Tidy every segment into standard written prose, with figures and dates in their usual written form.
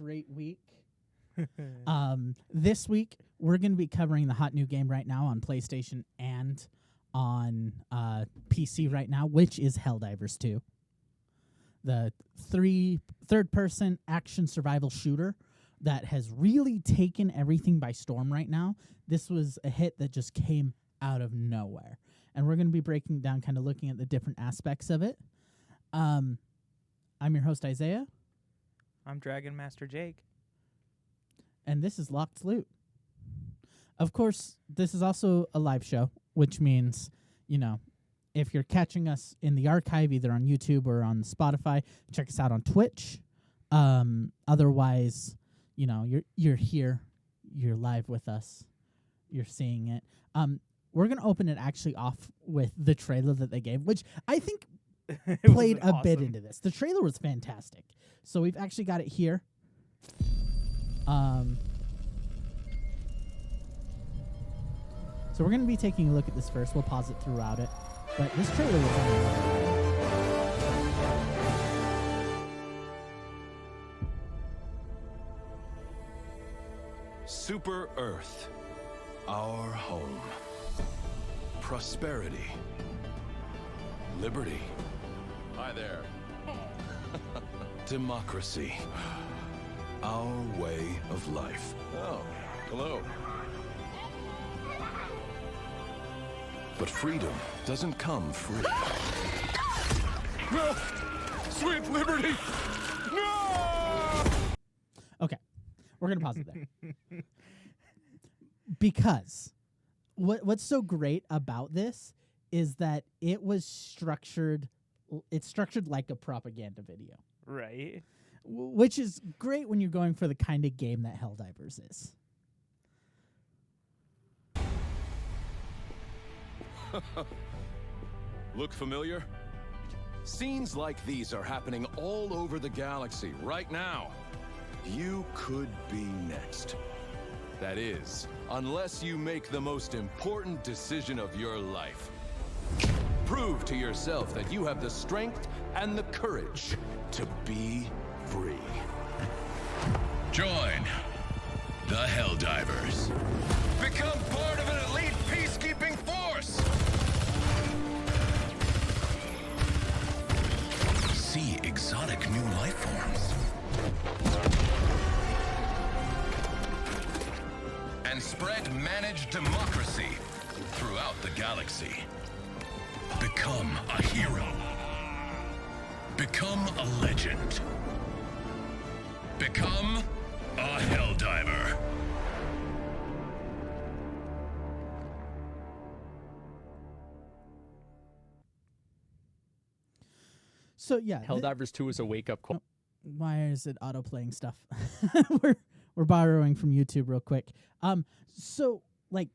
great week. This week, we're going to be covering the hot new game right now on PlayStation and on PC right now, which is Helldivers 2. The third-person action survival shooter that has really taken everything by storm right now. This was a hit that just came out of nowhere. And we're going to be breaking down, kind of looking at the different aspects of it. I'm your host, Isaiah. I'm Dragon Master Jake. And this is Locked Loot. Of course, this is also a live show, which means, if you're catching us in the archive, either on YouTube or on Spotify, check us out on Twitch. Otherwise, you're here, you're live with us, you're seeing it. We're going to open it actually off with the trailer that they gave, which I think played a bit into this. The trailer was fantastic. So we've actually got it here. So we're going to be taking a look at this first. We'll pause it throughout it. But this trailer was amazing. Super Earth, our home. Prosperity. Liberty. Hi there. Democracy. Our way of life. Oh, hello. But freedom doesn't come free. No! Sweet liberty! No! Okay. We're going to pause it there. Because what's so great about this is that it was structured, it's structured like a propaganda video. Right. Which is great when you're going for the kind of game that Helldivers is. Look familiar? Scenes like these are happening all over the galaxy right now. You could be next. That is, unless you make the most important decision of your life. Prove to yourself that you have the strength and the courage to be free. Join the Helldivers. Become part of an elite peacekeeping force. See exotic new life forms. And spread managed democracy throughout the galaxy. Become a hero. Become a legend. Become a Helldiver. So yeah, Helldivers 2 is a wake-up call. Why is it auto-playing stuff? we're borrowing from YouTube real quick. So like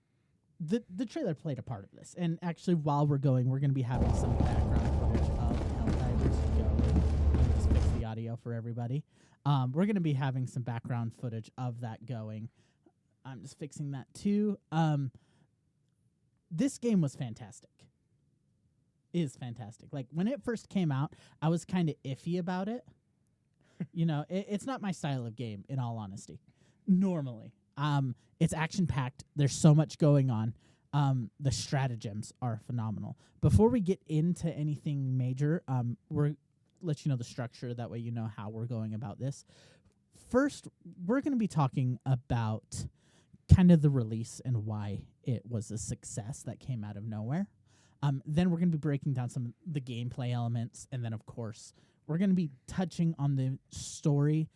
the trailer played a part of this, and actually while we're going, we're going to be having some background footage of Helldivers going. Let me just fix the audio for everybody. We're going to be having some background footage of that going. I'm just fixing that too. This game was fantastic. Is fantastic. Like when it first came out, I was kind of iffy about it. It's not my style of game, in all honesty. Normally, it's action packed. There's so much going on. The stratagems are phenomenal. Before we get into anything major, we're let you know the structure. That way, you know how we're going about this. First, we're going to be talking about kind of the release and why it was a success that came out of nowhere. Then we're going to be breaking down some of the gameplay elements, and then, of course, we're going to be touching on the story.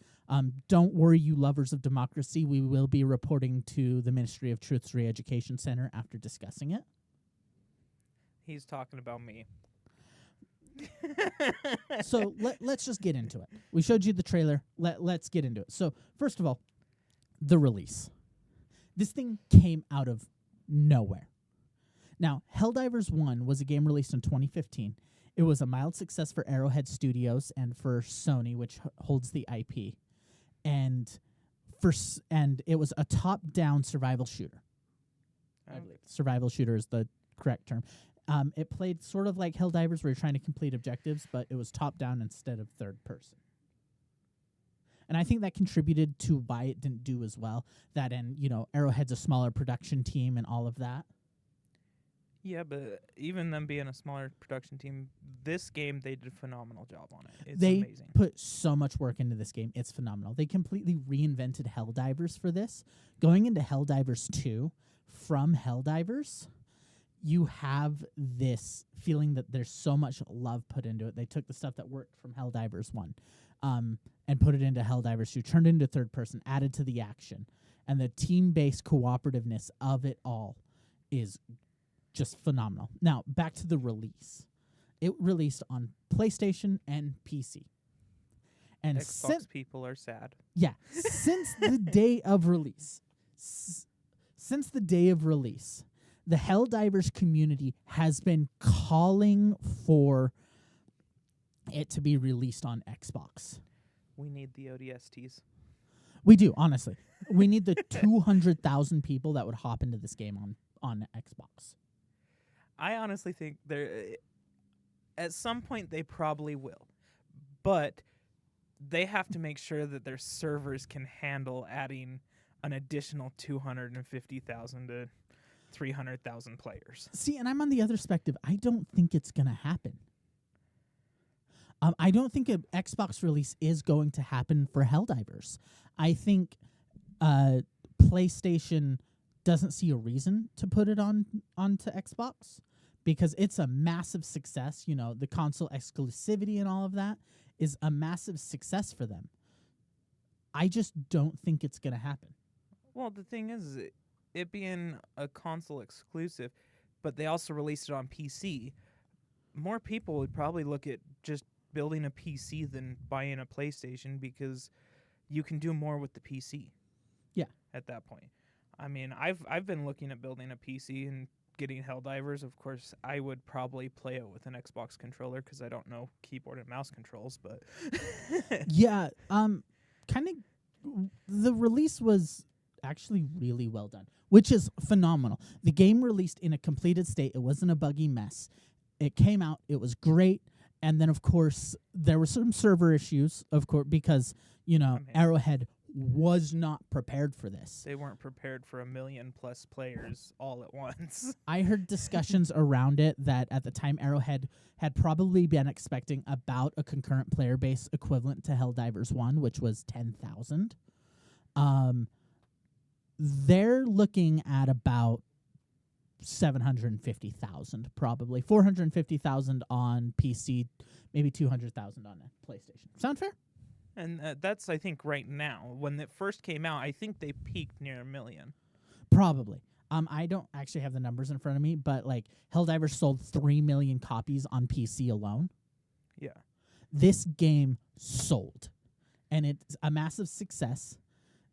Don't worry, you lovers of democracy. We will be reporting to the Ministry of Truth's Re-Education Center after discussing it. He's talking about me. So let's just get into it. We showed you the trailer. Let's get into it. So first of all, the release. This thing came out of nowhere. Now, Helldivers 1 was a game released in 2015. It was a mild success for Arrowhead Studios and for Sony, which holds the IP. And it was a top-down survival shooter. I believe survival shooter is the correct term. It played sort of like Helldivers, where you're trying to complete objectives, but it was top-down instead of third person. And I think that contributed to why it didn't do as well. That and, Arrowhead's a smaller production team and all of that. Yeah, but even them being a smaller production team, this game, they did a phenomenal job on it. It's They amazing. put so much work into this game. It's phenomenal. They completely reinvented Helldivers for this. Going into Helldivers 2, from Helldivers, you have this feeling that there's so much love put into it. They took the stuff that worked from Helldivers 1 and put it into Helldivers 2, turned it into third person, added to the action. And the team-based cooperativeness of it all is just phenomenal. Now, back to the release. It released on PlayStation and PC. And Xbox people are sad. Yeah, since the day of release, the Helldivers community has been calling for it to be released on Xbox. We need the ODSTs. We do, honestly. We need the 200,000 people that would hop into this game on Xbox. I honestly think at some point they probably will. But they have to make sure that their servers can handle adding an additional 250,000 to 300,000 players. See, and I'm on the other perspective. I don't think it's going to happen. I don't think an Xbox release is going to happen for Helldivers. I think PlayStation doesn't see a reason to put it onto Xbox because it's a massive success. The console exclusivity and all of that is a massive success for them. I just don't think it's going to happen. Well, the thing is, it being a console exclusive, but they also released it on PC, more people would probably look at just building a PC than buying a PlayStation because you can do more with the PC. Yeah. At that point. I mean, I've been looking at building a PC and getting Helldivers. Of course, I would probably play it with an Xbox controller because I don't know keyboard and mouse controls, but yeah, kind of the release was actually really well done, which is phenomenal. The game released in a completed state. It wasn't a buggy mess. It came out. It was great. And then, of course, there were some server issues, of course, because, Arrowhead was not prepared for this. They weren't prepared for 1 million+ players all at once. I heard discussions around it that at the time Arrowhead had probably been expecting about a concurrent player base equivalent to Helldivers 1, which was 10,000. They're looking at about 750,000, probably 450,000 on PC, maybe 200,000 on a PlayStation. Sound fair? And that's, I think, right now. When it first came out, I think they peaked near 1 million. Probably. I don't actually have the numbers in front of me, but Helldivers sold 3 million copies on PC alone. Yeah. This game sold, and it's a massive success.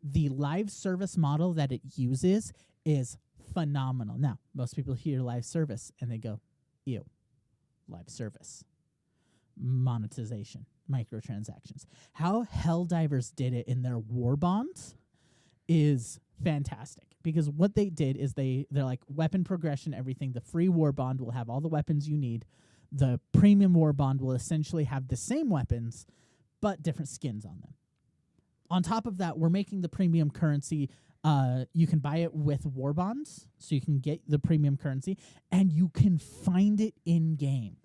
The live service model that it uses is phenomenal. Now, most people hear live service and they go, ew, live service. Monetization, microtransactions. How Helldivers did it in their war bonds is fantastic because what they did is they're like weapon progression, everything. The free war bond will have all the weapons you need. The premium war bond will essentially have the same weapons but different skins on them. On top of that, we're making the premium currency. You can buy it with war bonds, so you can get the premium currency, and you can find it in game.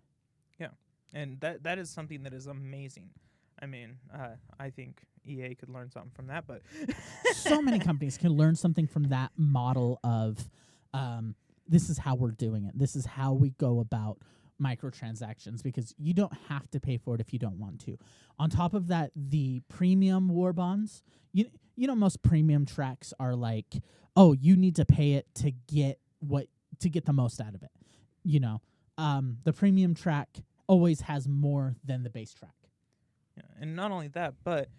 Yeah, and that is something that is amazing. I mean, I think EA could learn something from that, but so many companies can learn something from that model of this is how we're doing it. This is how we go about microtransactions because you don't have to pay for it if you don't want to. On top of that, the premium war bonds, you know most premium tracks are like, oh, you need to pay it to get the most out of it. The premium track always has more than the base track. Yeah, and not only that, but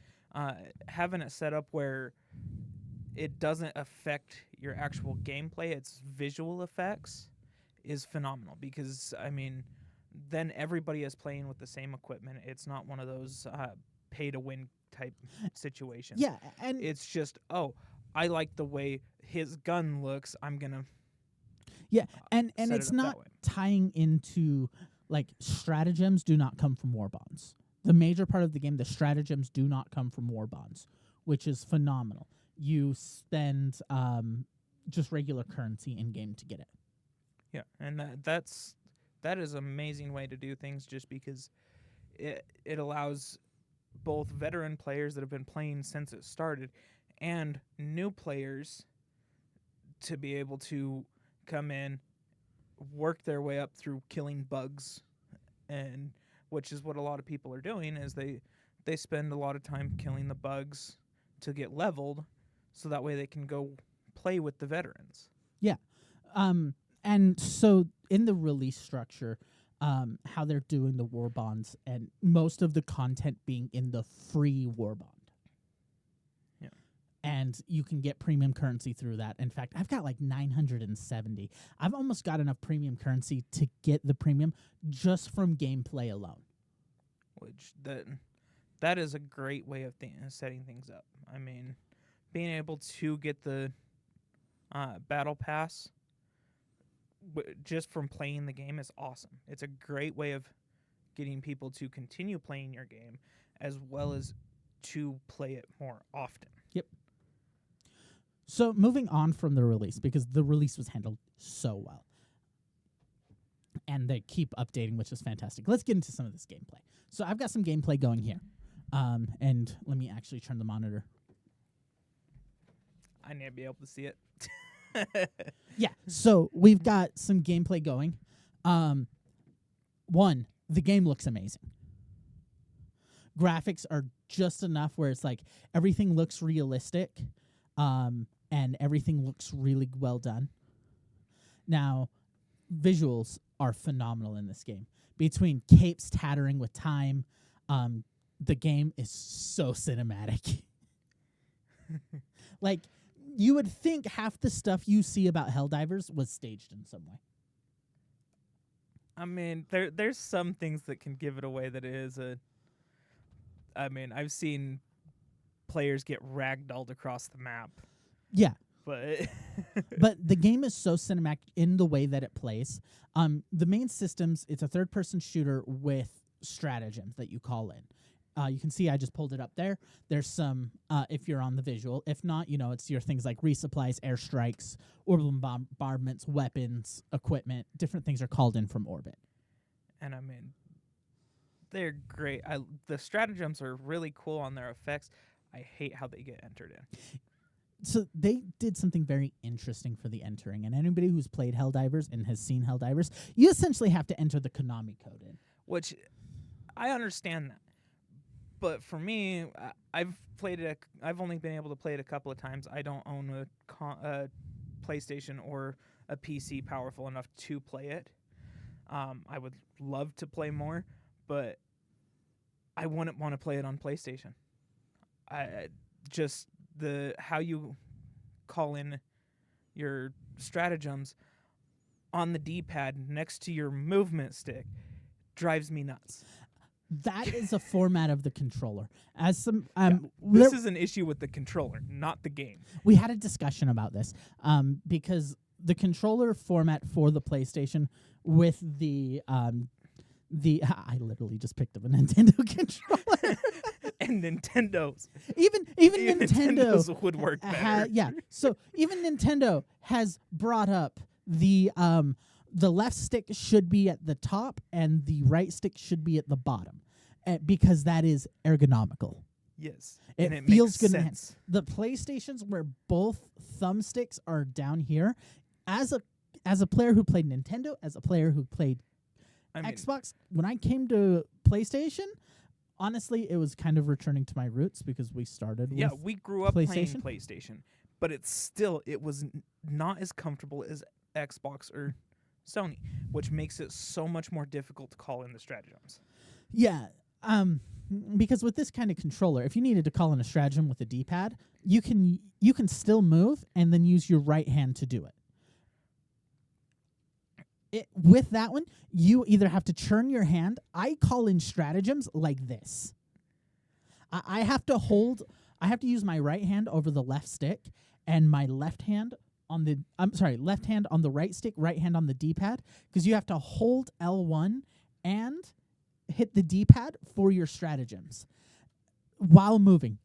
having it set up where it doesn't affect your actual gameplay, its visual effects is phenomenal because, I mean, then everybody is playing with the same equipment. It's not one of those pay-to-win type situations. Yeah, and it's just, oh, I like the way his gun looks. I'm going to and it's not tying into, stratagems do not come from war bonds. the major part of the game, the stratagems do not come from war bonds, which is phenomenal. You spend just regular currency in game to get it. Yeah, and that is an amazing way to do things, just because it allows both veteran players that have been playing since it started and new players to be able to come in, work their way up through killing bugs, and which is what a lot of people are doing, is they spend a lot of time killing the bugs to get leveled, so that way they can go play with the veterans. Yeah. And so in the release structure, how they're doing the war bonds and most of the content being in the free war bond. Yeah. And you can get premium currency through that. In fact, I've got like 970. I've almost got enough premium currency to get the premium just from gameplay alone. Which that is a great way of setting things up. I mean, being able to get the battle pass just from playing the game is awesome. It's a great way of getting people to continue playing your game, as well as to play it more often. Yep. So moving on from the release, because the release was handled so well, and they keep updating, which is fantastic. Let's get into some of this gameplay. So I've got some gameplay going here, and let me actually turn the monitor. I need to be able to see it. Yeah, so we've got some gameplay going. One, the game looks amazing. Graphics are just enough where it's like everything looks realistic, and everything looks really well done. Now, visuals are phenomenal in this game. Between capes tattering with time, the game is so cinematic. Like, you would think half the stuff you see about Helldivers was staged in some way. I mean, there's some things that can give it away that it is a... I mean, I've seen players get ragdolled across the map. Yeah. But but the game is so cinematic in the way that it plays. The main systems, it's a third-person shooter with stratagems that you call in. You can see I just pulled it up there. There's some, if you're on the visual. If not, it's your things like resupplies, airstrikes, orbital bombardments, weapons, equipment. Different things are called in from orbit. And I mean, they're great. The stratagems are really cool on their effects. I hate how they get entered in. So they did something very interesting for the entering. And anybody who's played Helldivers and has seen Helldivers, you essentially have to enter the Konami code in. Which, I understand that. But for me, I've played it. I've only been able to play it a couple of times. I don't own a PlayStation or a PC powerful enough to play it. I would love to play more, but I wouldn't want to play it on PlayStation. Just how you call in your stratagems on the D-pad next to your movement stick drives me nuts. That is a format of the controller. As some, this is an issue with the controller, not the game. We had a discussion about this because the controller format for the PlayStation with the I literally just picked up a Nintendo controller. And Nintendo's. Even Nintendo's would work better. Yeah. So even Nintendo has brought up the left stick should be at the top and the right stick should be at the bottom, because that is ergonomical. Yes. It feels good. Sense. The PlayStations where both thumbsticks are down here, as a player who played Nintendo, as a player who played Xbox, when I came to PlayStation, honestly, it was kind of returning to my roots because we started with we grew up playing PlayStation, but it was not as comfortable as Xbox or Sony, which makes it so much more difficult to call in the stratagems. Yeah, because with this kind of controller, if you needed to call in a stratagem with a D-pad, you can still move and then use your right hand to do it. With that one, you either have to churn your hand. I call in stratagems like this. I have to use my right hand over the left stick and my left hand on the left hand on the right stick, right hand on the D-pad, because you have to hold L1 and hit the D-pad for your stratagems while moving.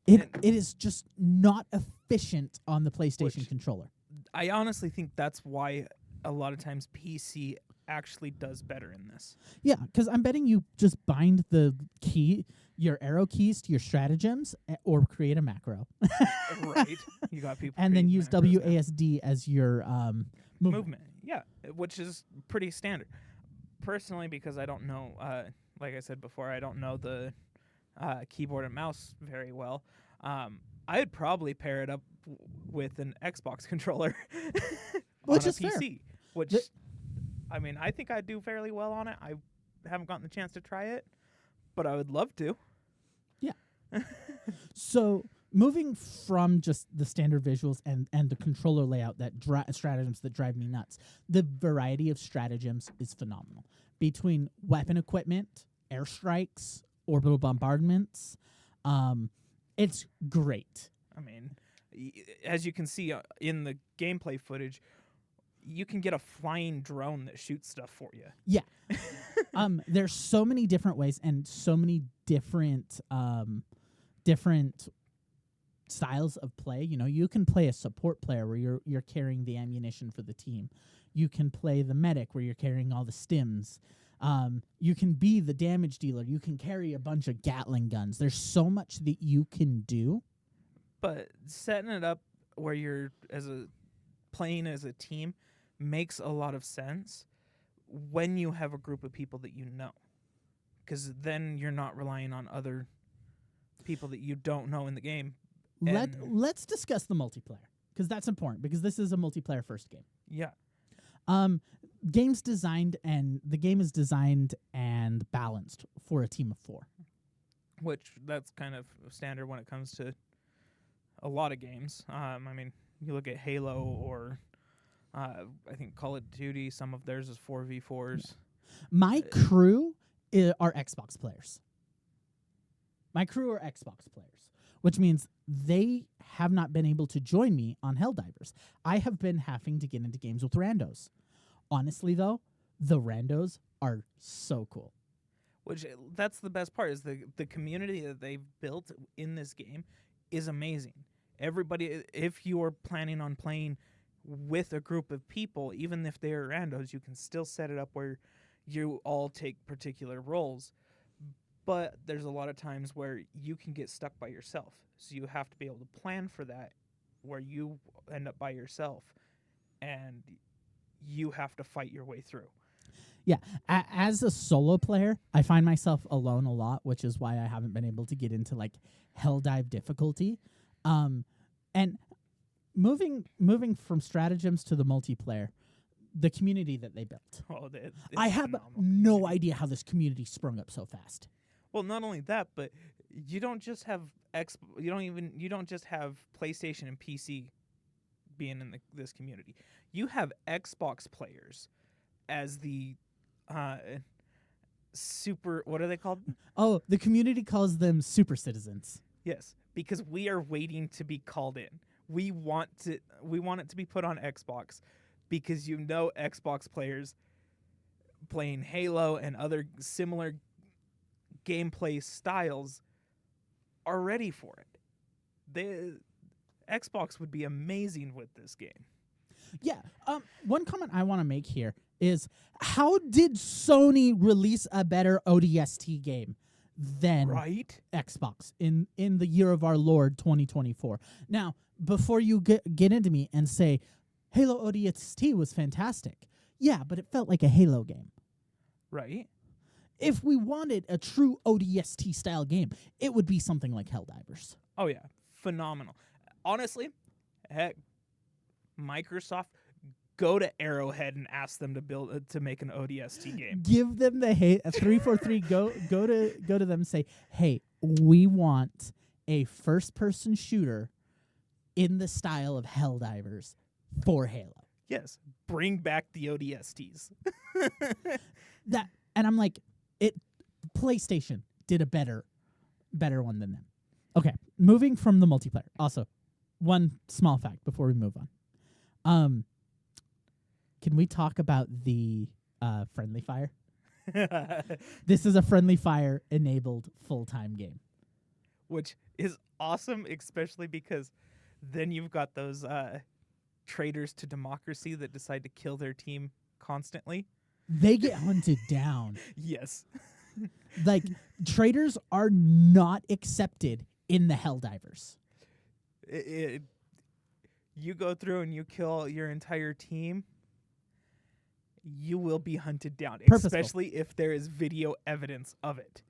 It is just not efficient on the PlayStation controller. I honestly think that's why a lot of times PC actually does better in this. Yeah, because I'm betting you just bind your arrow keys to your stratagems, or create a macro. Right. You got people. And then creating use macros now. WASD as your movement. Yeah, which is pretty standard. Personally, because I don't know, like I said before, I don't know the keyboard and mouse very well. I'd probably pair it up with an Xbox controller Which on a is fair. PC. Which, I mean, I think I'd do fairly well on it. I haven't gotten the chance to try it, but I would love to. Yeah. So moving from just the standard visuals and the controller layout that stratagems that drive me nuts, the variety of stratagems is phenomenal. Between weapon equipment, airstrikes, orbital bombardments, it's great. I mean, as you can see in the gameplay footage, you can get a flying drone that shoots stuff for you. Yeah. There's so many different ways and so many different styles of play. You know, you can play a support player where you're carrying the ammunition for the team. You can play the medic where you're carrying all the stims. You can be the damage dealer. You can carry a bunch of Gatling guns. There's so much that you can do. But setting it up where you're playing as a team makes a lot of sense when you have a group of people that you know, because then you're not relying on other people that you don't know in the game. Let's discuss the multiplayer, because that's important, because this is a multiplayer first game. Yeah. The game is designed and balanced for a team of 4. Which that's kind of standard when it comes to a lot of games. I mean, you look at Halo or I think Call of Duty, some of theirs is 4v4s. My crew are Xbox players. Which means they have not been able to join me on Helldivers. I have been having to get into games with randos. Honestly, though, the randos are so cool. Which, that's the best part, is the community that they've built in this game is amazing. Everybody, if you're planning on playing with a group of people, even if they're randos, you can still set it up where you all take particular roles. But there's a lot of times where you can get stuck by yourself. So you have to be able to plan for that, where you end up by yourself and you have to fight your way through. Yeah, as a solo player, I find myself alone a lot, which is why I haven't been able to get into like Helldive difficulty. And moving from stratagems to the multiplayer, the community that they built. I have no idea how this community sprung up so fast. Well, not only that, but you don't just have you don't just have PlayStation and PC being in this community. You have Xbox players as the super, what are they called? Oh, the community calls them super citizens. Yes, because we are waiting to be called in. We want it to be put on Xbox, because you know Xbox players playing Halo and other similar gameplay styles are ready for it. The Xbox would be amazing with this game. Yeah. One comment I want to make here is, how did Sony release a better ODST game than Xbox in the year of our Lord 2024? Now, before you get into me and say Halo ODST was fantastic, yeah, but it felt like a Halo game. Right. If we wanted a true ODST style game, it would be something like Helldivers. Oh yeah, phenomenal. Honestly, heck, Microsoft, go to Arrowhead and ask them to make an ODST game. Give them the 343. Go to them and say, hey, we want a first-person shooter in the style of Helldivers for Halo. Yes, bring back the ODSTs. And I'm like, PlayStation did a better one than them. Okay, moving from the multiplayer. Also, one small fact before we move on. Can we talk about the friendly fire? This is a friendly fire enabled full-time game. Which is awesome, especially because then you've got those traitors to democracy that decide to kill their team constantly. They get hunted down. Yes. Like, traitors are not accepted in the Helldivers. You go through and you kill your entire team, you will be hunted down, Purposeful. especially if there is video evidence of it.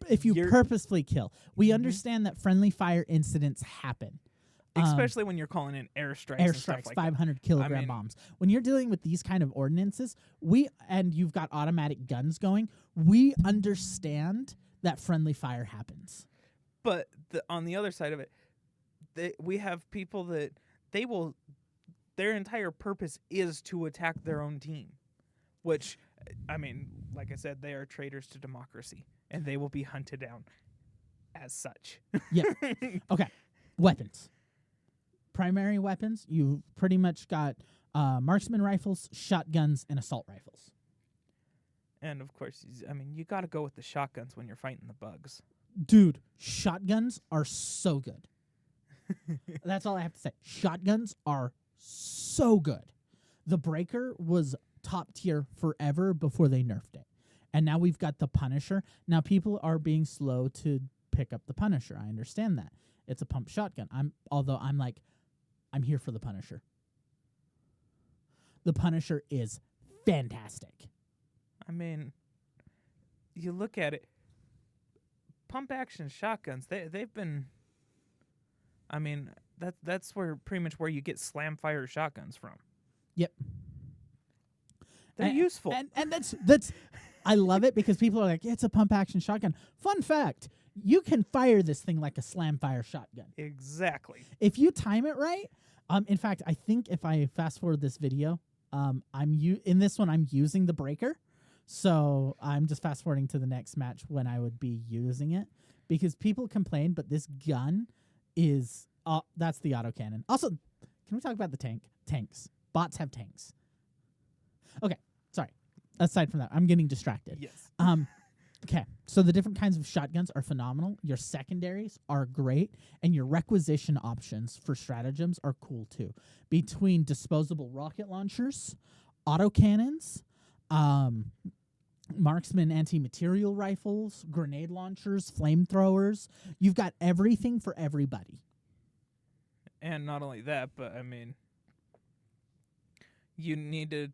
If you You're- purposefully kill. We Mhm. understand that friendly fire incidents happen. Especially when you're calling in airstrikes and stuff Airstrikes, like 500 kilogram mean- bombs. When you're dealing with these kind of ordinances, and you've got automatic guns going, we understand that friendly fire happens. that. But on the other side of it, we have people that their entire purpose is to attack their own team, which, I mean, like I said, they are traitors to democracy, and they will be hunted down as such. Yeah. Okay. Weapons. Primary weapons, you've pretty much got marksman rifles, shotguns, and assault rifles. And of course, I mean, you got to go with the shotguns when you're fighting the bugs. Dude, shotguns are so good. That's all I have to say. Shotguns are so good. The Breaker was top tier forever before they nerfed it. And now we've got the Punisher. Now people are being slow to pick up the Punisher. I understand that. It's a pump shotgun. I'm here for the Punisher. The Punisher is fantastic. I mean, you look at it, pump action shotguns, they've been, I mean, that's where pretty much where you get slam fire shotguns from. Yep. They're useful. And that's I love it because people are like, it's a pump action shotgun. Fun fact, you can fire this thing like a slam fire shotgun. Exactly. If you time it right, in fact, I think if I fast forward this video, in this one I'm using the Breaker. So I'm just fast forwarding to the next match when I would be using it because people complain, but this gun is that's the autocannon. Also, can we talk about the tanks? Bots have tanks. Okay, sorry. Aside from that, I'm getting distracted. Yes. Okay, so the different kinds of shotguns are phenomenal. Your secondaries are great, and your requisition options for stratagems are cool too. Between disposable rocket launchers, autocannons, marksman anti-material rifles, grenade launchers, flamethrowers, you've got everything for everybody. And not only that, but I mean, you need to.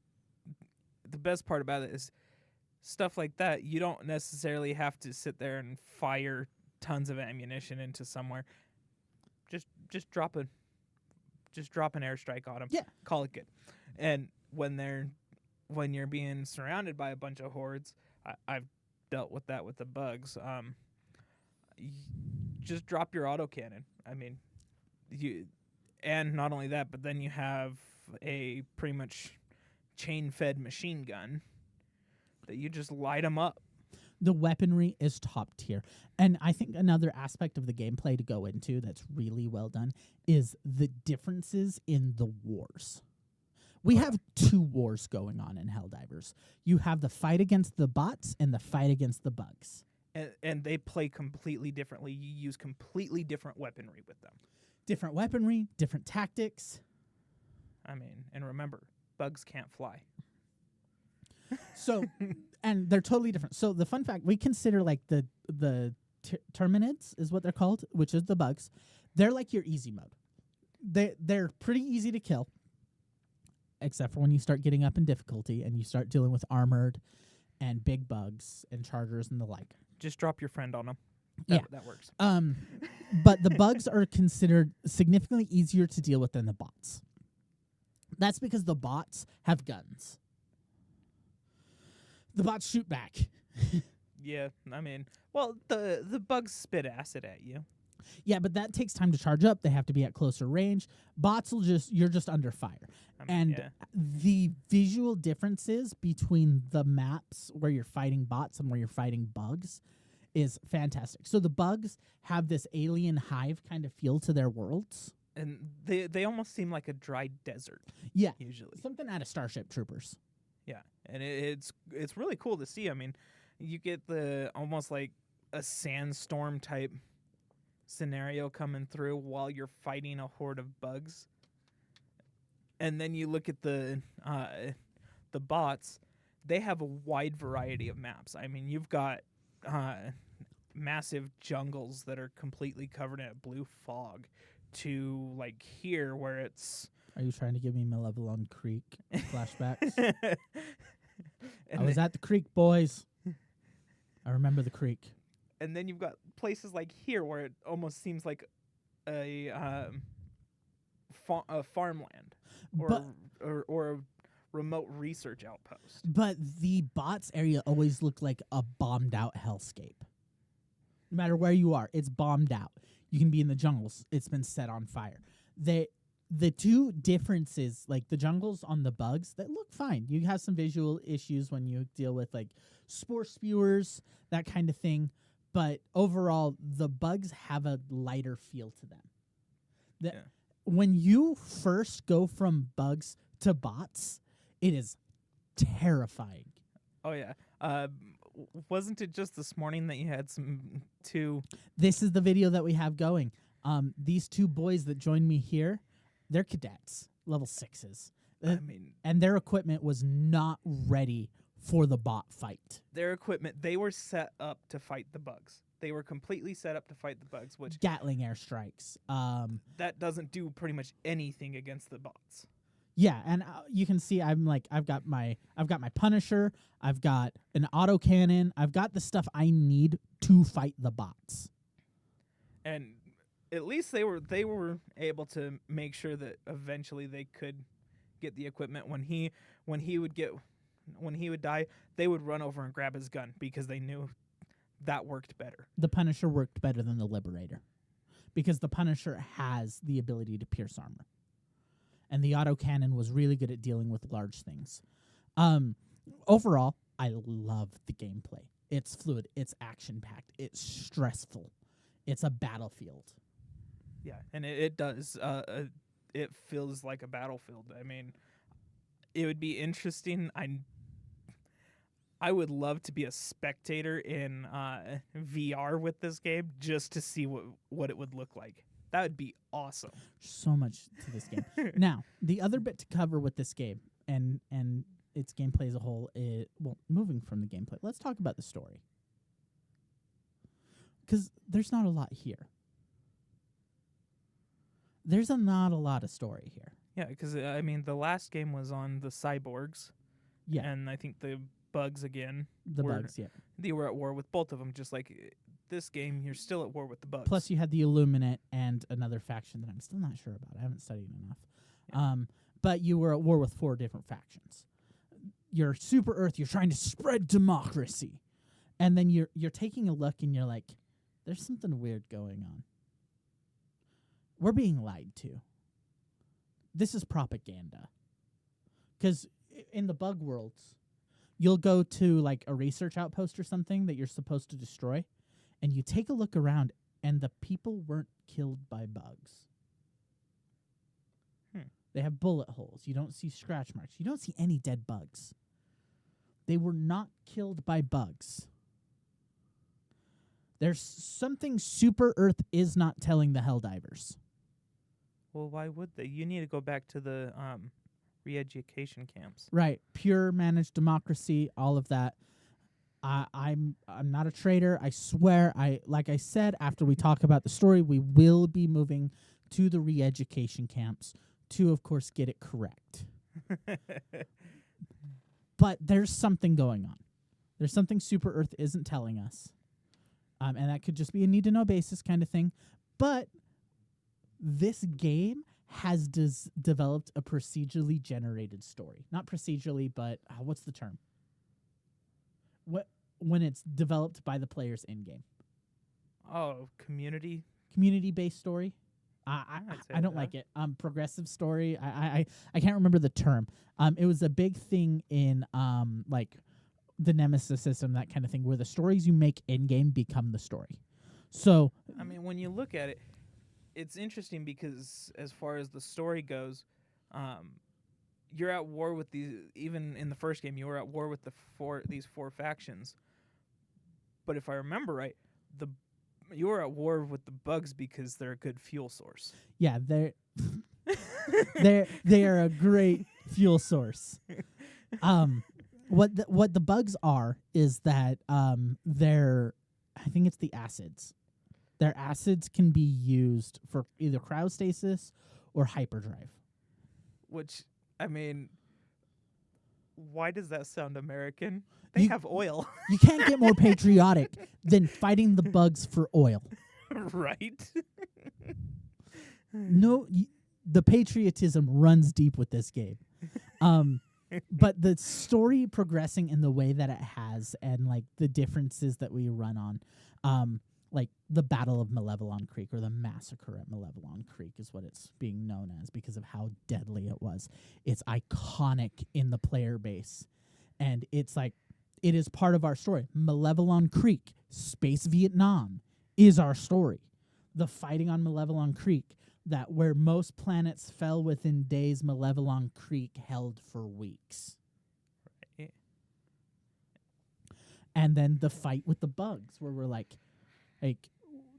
The best part about it is stuff like that. You don't necessarily have to sit there and fire tons of ammunition into somewhere. Just drop an airstrike on them. Yeah. Call it good. And when you're being surrounded by a bunch of hordes, I've dealt with that with the bugs. Just drop your autocannon. I mean, and not only that, but then you have a pretty much chain-fed machine gun that you just light them up. The weaponry is top tier. And I think another aspect of the gameplay to go into that's really well done is the differences in the wars. We have two wars going on in Helldivers. You have the fight against the bots and the fight against the bugs. And they play completely differently. You use completely different weaponry with them. Different weaponry, different tactics. I mean, and remember, bugs can't fly. So, and they're totally different. So the fun fact, we consider like the terminids is what they're called, which is the bugs. They're like your easy mode. They're pretty easy to kill, except for when you start getting up in difficulty and you start dealing with armored and big bugs and chargers and the like. Just drop your friend on them. Yeah. That works. But the bugs are considered significantly easier to deal with than the bots. That's because the bots have guns. The bots shoot back. Yeah, I mean, well, the bugs spit acid at you. Yeah, but that takes time to charge up. They have to be at closer range. Bots will you're just under fire. I mean, And the visual differences between the maps where you're fighting bots and where you're fighting bugs is fantastic. So the bugs have this alien hive kind of feel to their worlds. And they almost seem like a dry desert. Yeah. Usually. Something out of Starship Troopers. Yeah. and it's really cool to see. I mean, you get the almost like a sandstorm type scenario coming through while you're fighting a horde of bugs, and then you look at the bots. They have a wide variety of maps. I mean, you've got massive jungles that are completely covered in blue fog, to like here where it's. Are you trying to give me Malevelon Creek flashbacks? And I was at the creek, boys. I remember the creek. And then you've got places like here where it almost seems like a farmland or a remote research outpost. But the bots area always looked like a bombed out hellscape. No matter where you are, it's bombed out. You can be in the jungles. It's been set on fire. The two differences, like the jungles on the bugs, that look fine. You have some visual issues when you deal with like spore spewers, that kind of thing. But overall, the bugs have a lighter feel to them. When you first go from bugs to bots, it is terrifying. Oh, yeah. Wasn't it just this morning that you had two? This is the video that we have going. These two boys that joined me here, they're cadets, level 6s. And their equipment was not ready for the bot fight. Their equipment, they were set up to fight the bugs. They were completely set up to fight the bugs, which Gatling airstrikes. That doesn't do pretty much anything against the bots. Yeah, and you can see I've got my Punisher, I've got an autocannon, I've got the stuff I need to fight the bots. And at least they were able to make sure that eventually they could get the equipment. When he would die, they would run over and grab his gun because they knew that worked better. The Punisher worked better than the Liberator because the Punisher has the ability to pierce armor. And the autocannon was really good at dealing with large things. Overall, I love the gameplay. It's fluid. It's action-packed. It's stressful. It's a battlefield. Yeah, and it does. It feels like a battlefield. I mean, it would be interesting. I would love to be a spectator in VR with this game just to see what it would look like. That would be awesome. So much to this game. Now, the other bit to cover with this game and its gameplay as a whole is, well, moving from the gameplay, let's talk about the story. Because there's not a lot here. There's not a lot of story here. Yeah, because, I mean, the last game was on the cyborgs. Yeah. And I think the bugs again. Bugs, yeah. They were at war with both of them, just like this game, you're still at war with the bugs. Plus, you had the Illuminate and another faction that I'm still not sure about. I haven't studied enough. Yeah. But you were at war with 4 different factions. You're Super Earth. You're trying to spread democracy. And then you're taking a look and you're like, there's something weird going on. We're being lied to. This is propaganda. Because in the bug worlds, you'll go to like a research outpost or something that you're supposed to destroy, and you take a look around, and the people weren't killed by bugs. They have bullet holes. You don't see scratch marks. You don't see any dead bugs. They were not killed by bugs. There's something Super Earth is not telling the Helldivers. Well, why would they? You need to go back to the re-education camps. Right. Pure managed democracy, all of that. I'm not a traitor. I swear. Like I said, after we talk about the story, we will be moving to the re-education camps to, of course, get it correct. But there's something going on. There's something Super Earth isn't telling us. And that could just be a need-to-know basis kind of thing. But this game has developed a procedurally generated story. Not procedurally, but what's the term? When it's developed by the players in-game. Oh, community? Community-based story. I don't like it. Progressive story. I can't remember the term. It was a big thing in like the Nemesis system, that kind of thing, where the stories you make in-game become the story. So, I mean, when you look at it, it's interesting because as far as the story goes, you're at war with these. Even in the first game, you were at war with these four factions. But if I remember right, you were at war with the bugs because they're a good fuel source. Yeah, they are a great fuel source. What the bugs are is that they're, I think it's the acids. Their acids can be used for either cryostasis or hyperdrive. Which, I mean, why does that sound American? They have oil. You can't get more patriotic than fighting the bugs for oil. Right? No, the patriotism runs deep with this game. But the story progressing in the way that it has, and like the differences that we run on, like the Battle of Malevelon Creek, or the massacre at Malevelon Creek is what it's being known as because of how deadly it was. It's iconic in the player base, and it's like, it is part of our story. Malevelon Creek, Space Vietnam, is our story. The fighting on Malevelon Creek, that where most planets fell within days, Malevelon Creek held for weeks. Right. And then the fight with the bugs, where we're like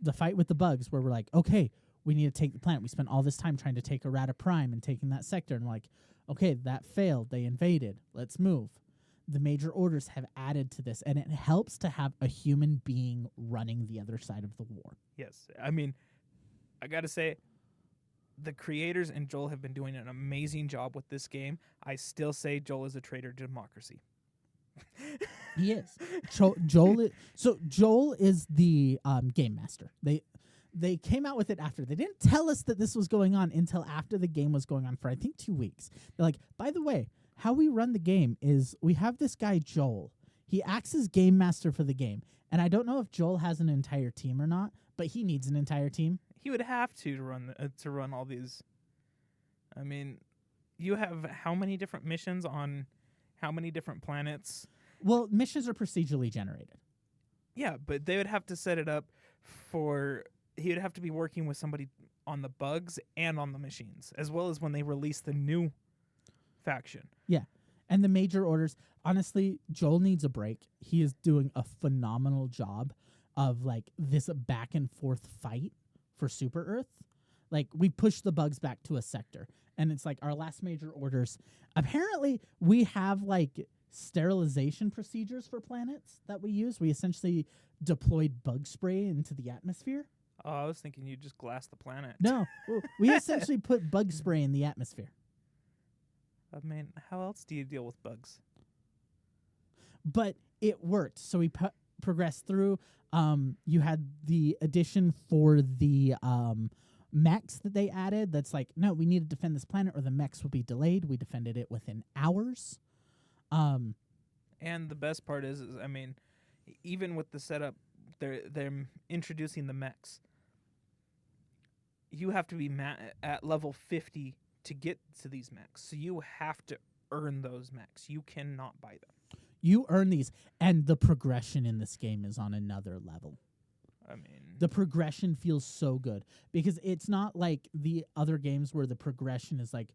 the fight with the bugs, where we're like, okay, we need to take the planet. We spent all this time trying to take Errata Prime and taking that sector, and we're like, okay, that failed. They invaded. Let's move. The major orders have added to this, and it helps to have a human being running the other side of the war. Yes. I mean, I got to say, the creators and Joel have been doing an amazing job with this game. I still say Joel is a traitor to democracy. He is. Joel is the game master. They came out with it after. They didn't tell us that this was going on until after the game was going on for, I think, 2 weeks. They're like, by the way, how we run the game is we have this guy, Joel. He acts as game master for the game. And I don't know if Joel has an entire team or not, but he needs an entire team. He would have to run all these. I mean, you have how many different missions on how many different planets? Well, missions are procedurally generated. Yeah, but they would have to set it up for. He would have to be working with somebody on the bugs and on the machines, as well as when they release the new faction. Yeah. And the major orders, honestly, Joel needs a break. He is doing a phenomenal job of like this back and forth fight for Super Earth. Like, we push the bugs back to a sector, and it's like our last major orders. Apparently, we have like sterilization procedures for planets that we use. We essentially deployed bug spray into the atmosphere. Oh, I was thinking you just glass the planet. No, we essentially put bug spray in the atmosphere. I mean, how else do you deal with bugs? But it worked. So we progressed through. You had the addition for the mechs that they added. That's like, no, we need to defend this planet or the mechs will be delayed. We defended it within hours. And the best part is I mean, even with the setup, they're introducing the mechs. You have to be at level 50 to get to these mechs. So you have to earn those mechs. You cannot buy them. You earn these, and the progression in this game is on another level. I mean, the progression feels so good because it's not like the other games where the progression is like,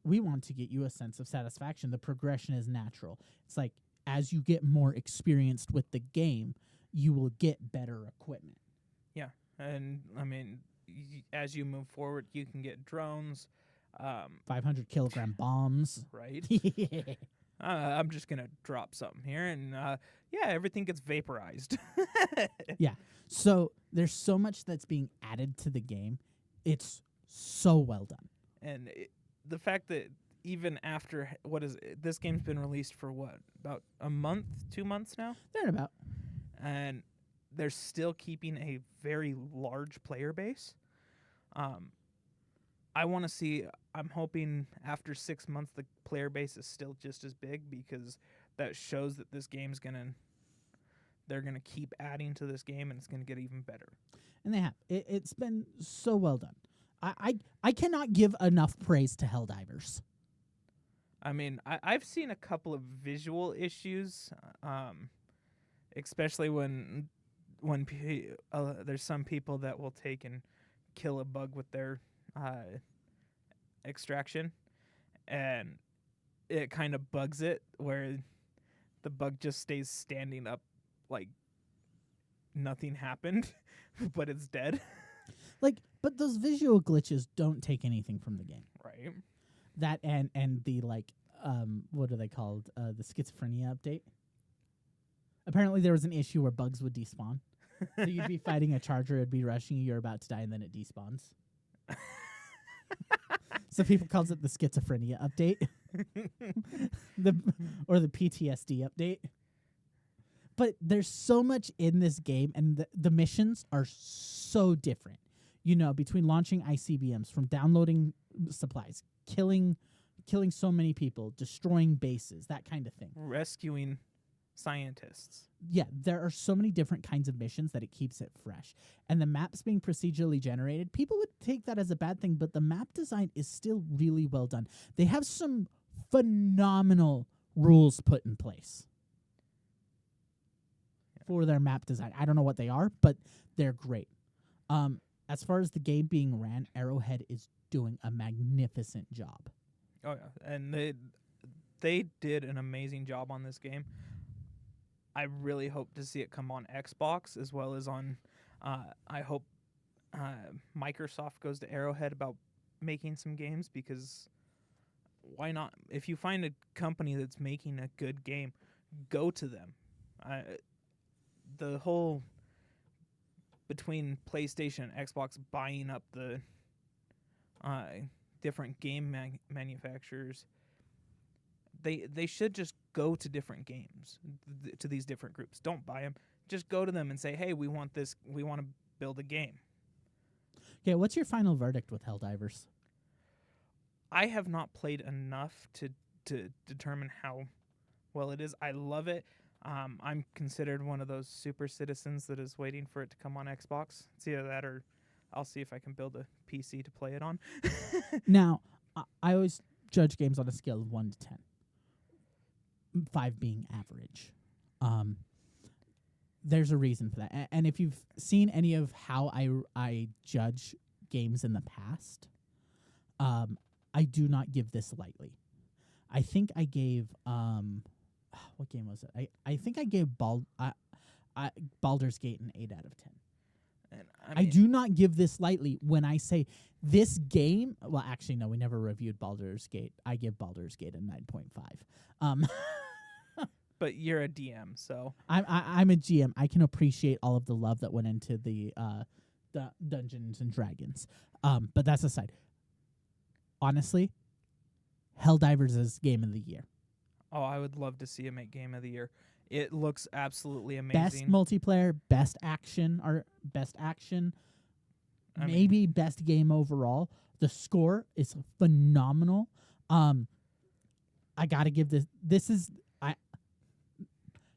we want to get you a sense of satisfaction. The progression is natural. It's like, as you get more experienced with the game, you will get better equipment. Yeah, and I mean, as you move forward, you can get drones. 500 kilogram bombs. Right? I'm just going to drop something here, and yeah, everything gets vaporized. Yeah. So there's so much that's being added to the game. It's so well done. And the fact that even after, this game's been released for what, about a month, 2 months now? Thereabout. And they're still keeping a very large player base. I want to see, I'm hoping after 6 months the player base is still just as big, because that shows that this game's they're going to keep adding to this game and it's going to get even better. And they have. It's been so well done. I cannot give enough praise to Helldivers. I mean, I've seen a couple of visual issues, especially when there's some people that will take and kill a bug with their extraction, and it kind of bugs it where the bug just stays standing up like nothing happened, but it's dead. Like, but those visual glitches don't take anything from the game. Right. That and the like, what are they called? The schizophrenia update. Apparently, there was an issue where bugs would despawn. So you'd be fighting a charger, it'd be rushing you, you're about to die, and then it despawns. So people calls it the schizophrenia update, or the PTSD update. But there's so much in this game, and the missions are so different. You know, between launching ICBMs, from downloading supplies, killing so many people, destroying bases, that kind of thing. Rescuing scientists. Yeah, there are so many different kinds of missions that it keeps it fresh. And the maps being procedurally generated, people would take that as a bad thing, but the map design is still really well done. They have some phenomenal rules put in place for their map design. I don't know what they are, but they're great. As far as the game being ran, Arrowhead is doing a magnificent job. Oh yeah, and they did an amazing job on this game. I really hope to see it come on Xbox as well as on. I hope Microsoft goes to Arrowhead about making some games, because why not? If you find a company that's making a good game, go to them. The whole between PlayStation and Xbox buying up the different game manufacturers, they should just go to different games, to these different groups. Don't buy them. Just go to them and say, hey, we want this. We want to build a game. Okay, what's your final verdict with Helldivers? I have not played enough to determine how well it is. I love it. I'm considered one of those super citizens that is waiting for it to come on Xbox. It's either that or I'll see if I can build a PC to play it on. Now, I always judge games on a scale of 1 to 10. 5 being average. There's a reason for that. And if you've seen any of how I judge games in the past, I do not give this lightly. I think I gave what game was it? I think I gave Baldur's Gate an 8 out of 10. And I do not give this lightly when I say this game. Well, actually, no, we never reviewed Baldur's Gate. I give Baldur's Gate a 9.5. But you're a DM, so I'm a GM. I can appreciate all of the love that went into the Dungeons and Dragons. But that's aside. Honestly, Helldivers is game of the year. Oh, I would love to see it make game of the year. It looks absolutely amazing. Best multiplayer, best action, maybe best game overall. The score is phenomenal. I gotta give this.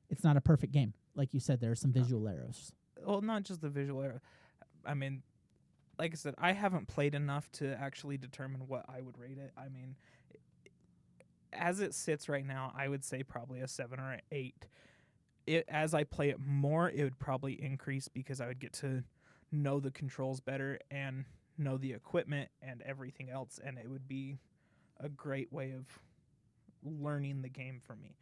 It's not a perfect game, like you said. There are some visual errors. Well, not just the visual error. I mean, like I said, I haven't played enough to actually determine what I would rate it. I mean, as it sits right now, I would say probably a 7 or an 8. As I play it more, it would probably increase because I would get to know the controls better and know the equipment and everything else, and it would be a great way of learning the game for me.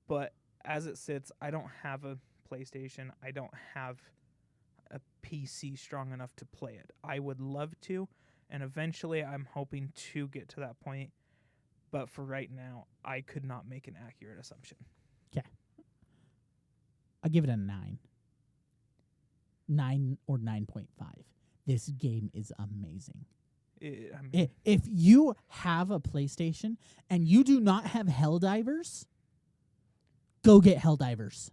But as it sits, I don't have a PlayStation. I don't have a PC strong enough to play it. I would love to, and eventually I'm hoping to get to that point. But for right now, I could not make an accurate assumption. Okay. I'll give it a 9. 9 or 9.5. This game is amazing. If you have a PlayStation and you do not have Helldivers, go get Helldivers.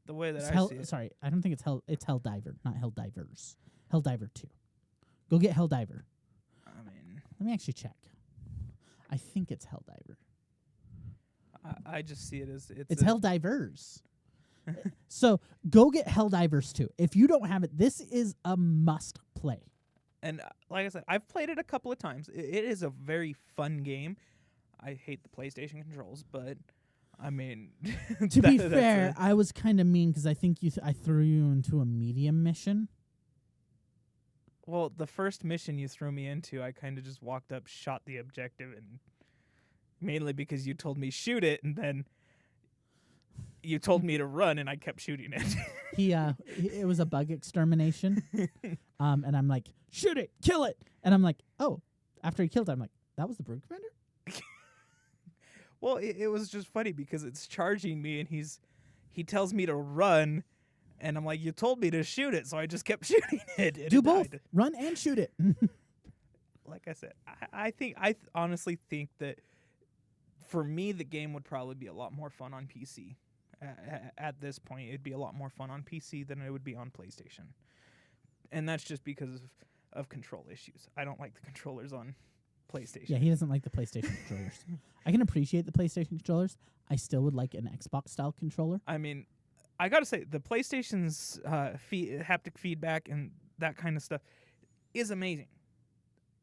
The way that see it. Sorry, I don't think it's Helldiver, not Helldivers. Helldiver 2. Go get Helldiver. I mean, let me actually check. I think it's Helldiver. I just see it as it's Helldivers. So go get Helldivers 2. If you don't have it, this is a must play. And like I said, I've played it a couple of times. It is a very fun game. I hate the PlayStation controls, but I mean, to be fair, I was kind of mean because I think I threw you into a medium mission. Well, the first mission you threw me into, I kind of just walked up, shot the objective, and mainly because you told me shoot it, and then you told me to run, and I kept shooting it. It was a bug extermination, and I'm like, shoot it, kill it, and I'm like, oh, after he killed it, I'm like, that was the broom commander. Well, it was just funny because it's charging me, and he tells me to run, and I'm like, you told me to shoot it, so I just kept shooting it. And Do it both, died. run and shoot it. Like I said, I honestly think that for me, the game would probably be a lot more fun on PC. At this point, it'd be a lot more fun on PC than it would be on PlayStation. And that's just because of control issues. I don't like the controllers on PlayStation. Yeah, he doesn't like the PlayStation controllers. I can appreciate the PlayStation controllers. I still would like an Xbox-style controller. I mean, I gotta say, the PlayStation's haptic feedback and that kind of stuff is amazing.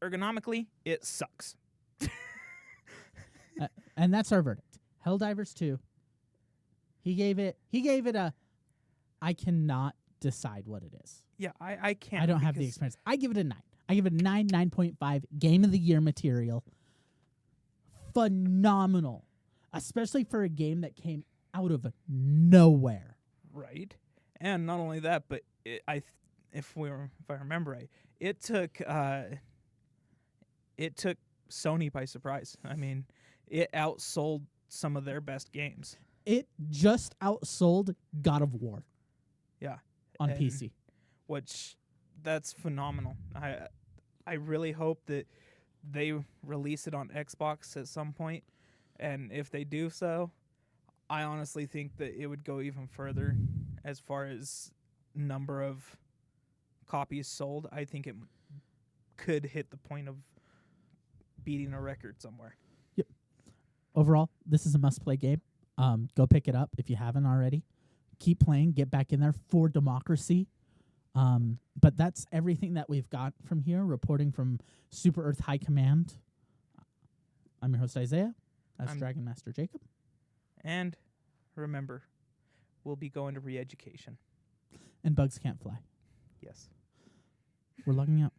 Ergonomically, it sucks. And that's our verdict. Helldivers 2. He gave it a, I cannot decide what it is. Yeah, I can't. I don't have the experience. I give it a 9. I give it a 9.5. Game of the Year material. Phenomenal. Especially for a game that came out of nowhere. Right. And not only that, but if I remember right, it took Sony by surprise. I mean, it outsold some of their best games. It just outsold God of War. Yeah. On And PC. Which, that's phenomenal. I really hope that they release it on Xbox at some point, and if they do so, I honestly think that it would go even further as far as number of copies sold. I think it could hit the point of beating a record somewhere. Yep. Overall, this is a must-play game. Go pick it up if you haven't already. Keep playing. Get back in there for democracy. But that's everything that we've got from here. Reporting from Super Earth High Command. I'm your host, Isaiah. That's Dragon Master Jacob. And remember, we'll be going to re-education. And bugs can't fly. Yes. We're logging out.